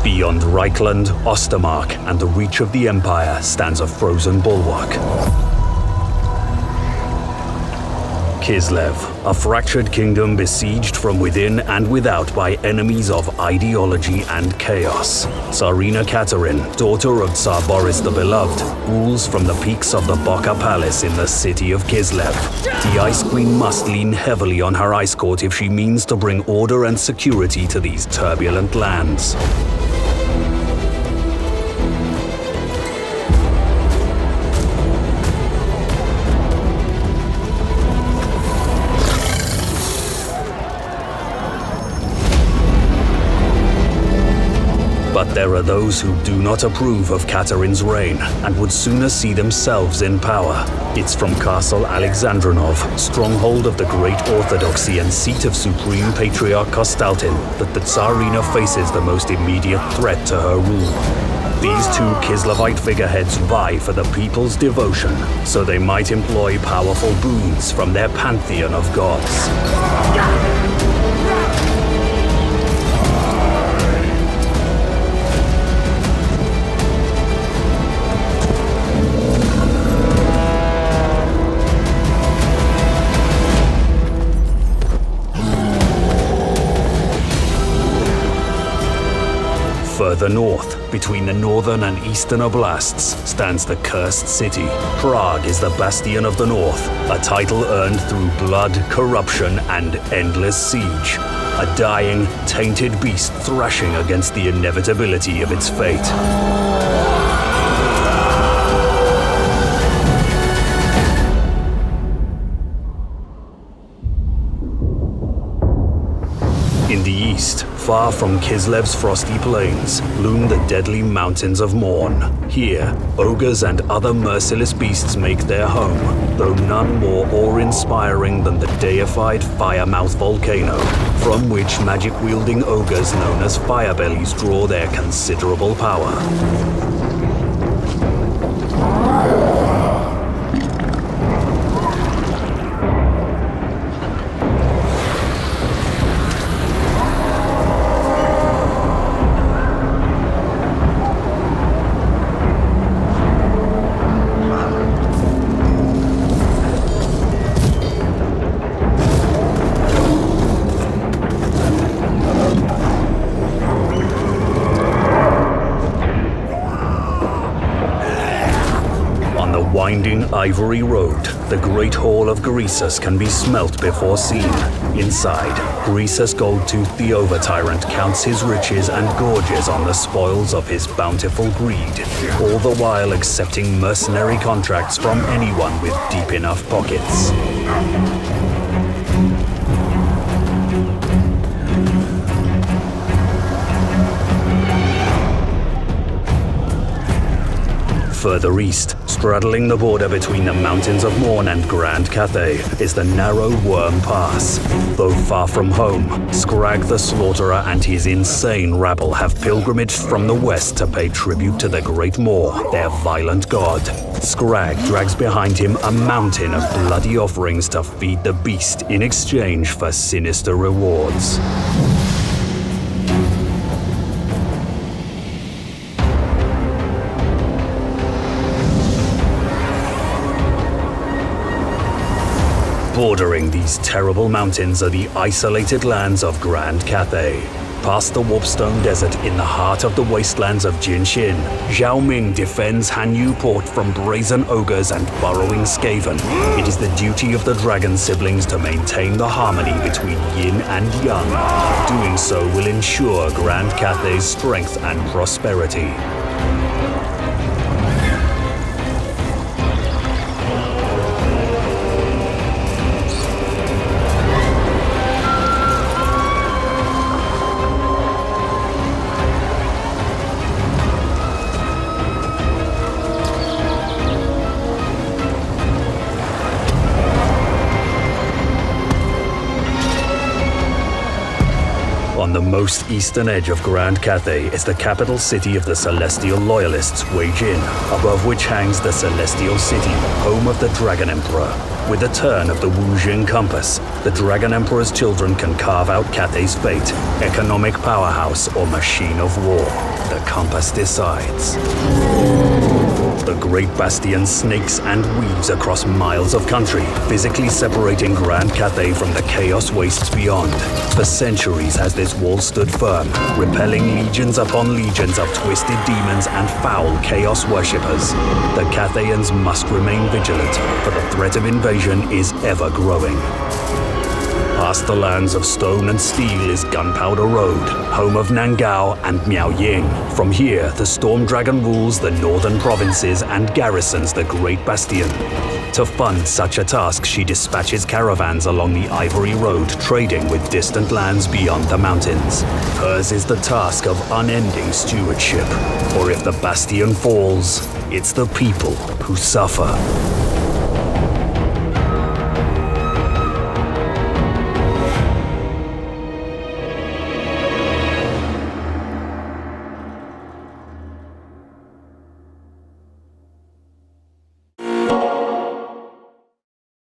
Beyond Reichland, Ostermark, and the reach of the Empire stands a frozen bulwark. Kislev, a fractured kingdom besieged from within and without by enemies of ideology and chaos. Tsarina Catherine, daughter of Tsar Boris the Beloved, rules from the peaks of the Boka Palace in the city of Kislev. The Ice Queen must lean heavily on her ice court if she means to bring order and security to these turbulent lands. But there are those who do not approve of Catherine's reign and would sooner see themselves in power. It's from Castle Alexandrinov, stronghold of the Great Orthodoxy and seat of Supreme Patriarch Kostaltin, that the Tsarina faces the most immediate threat to her rule. These two Kislevite figureheads vie for the people's devotion, so they might employ powerful boons from their pantheon of gods. Further north, between the northern and eastern oblasts, stands the Cursed City. Prague is the bastion of the north, a title earned through blood, corruption, and endless siege. A dying, tainted beast thrashing against the inevitability of its fate. In the east, far from Kislev's frosty plains, loom the deadly mountains of Morn. Here, ogres and other merciless beasts make their home, though none more awe-inspiring than the deified Firemouth volcano, from which magic-wielding ogres known as Firebellies draw their considerable power. Winding ivory road, the Great Hall of Greasus can be smelt before seen. Inside, Greasus Goldtooth the Over-Tyrant counts his riches and gorges on the spoils of his bountiful greed, all the while accepting mercenary contracts from anyone with deep enough pockets. Further east, straddling the border between the mountains of Morn and Grand Cathay, is the narrow Worm Pass. Though far from home, Scrag the Slaughterer and his insane rabble have pilgrimaged from the west to pay tribute to the Great Maw, their violent god. Scrag drags behind him a mountain of bloody offerings to feed the beast in exchange for sinister rewards. Bordering these terrible mountains are the isolated lands of Grand Cathay. Past the Warpstone Desert in the heart of the wastelands of Jinshin, Zhao Ming defends Hanyu Port from brazen ogres and burrowing Skaven. It is the duty of the dragon siblings to maintain the harmony between yin and yang. Doing so will ensure Grand Cathay's strength and prosperity. On the most eastern edge of Grand Cathay is the capital city of the Celestial Loyalists, Wei Jin, above which hangs the Celestial City, home of the Dragon Emperor. With the turn of the Wujing compass, the Dragon Emperor's children can carve out Cathay's fate, economic powerhouse or machine of war. The compass decides. The Great Bastion snakes and weaves across miles of country, physically separating Grand Cathay from the chaos wastes beyond. For centuries has this wall stood firm, repelling legions upon legions of twisted demons and foul chaos worshippers. The Cathayans must remain vigilant, for the threat of invasion is ever growing. Past the lands of stone and steel is Gunpowder Road, home of Nangao and Miaoying. From here, the Storm Dragon rules the northern provinces and garrisons the Great Bastion. To fund such a task, she dispatches caravans along the Ivory Road, trading with distant lands beyond the mountains. Hers is the task of unending stewardship. For if the Bastion falls, it's the people who suffer.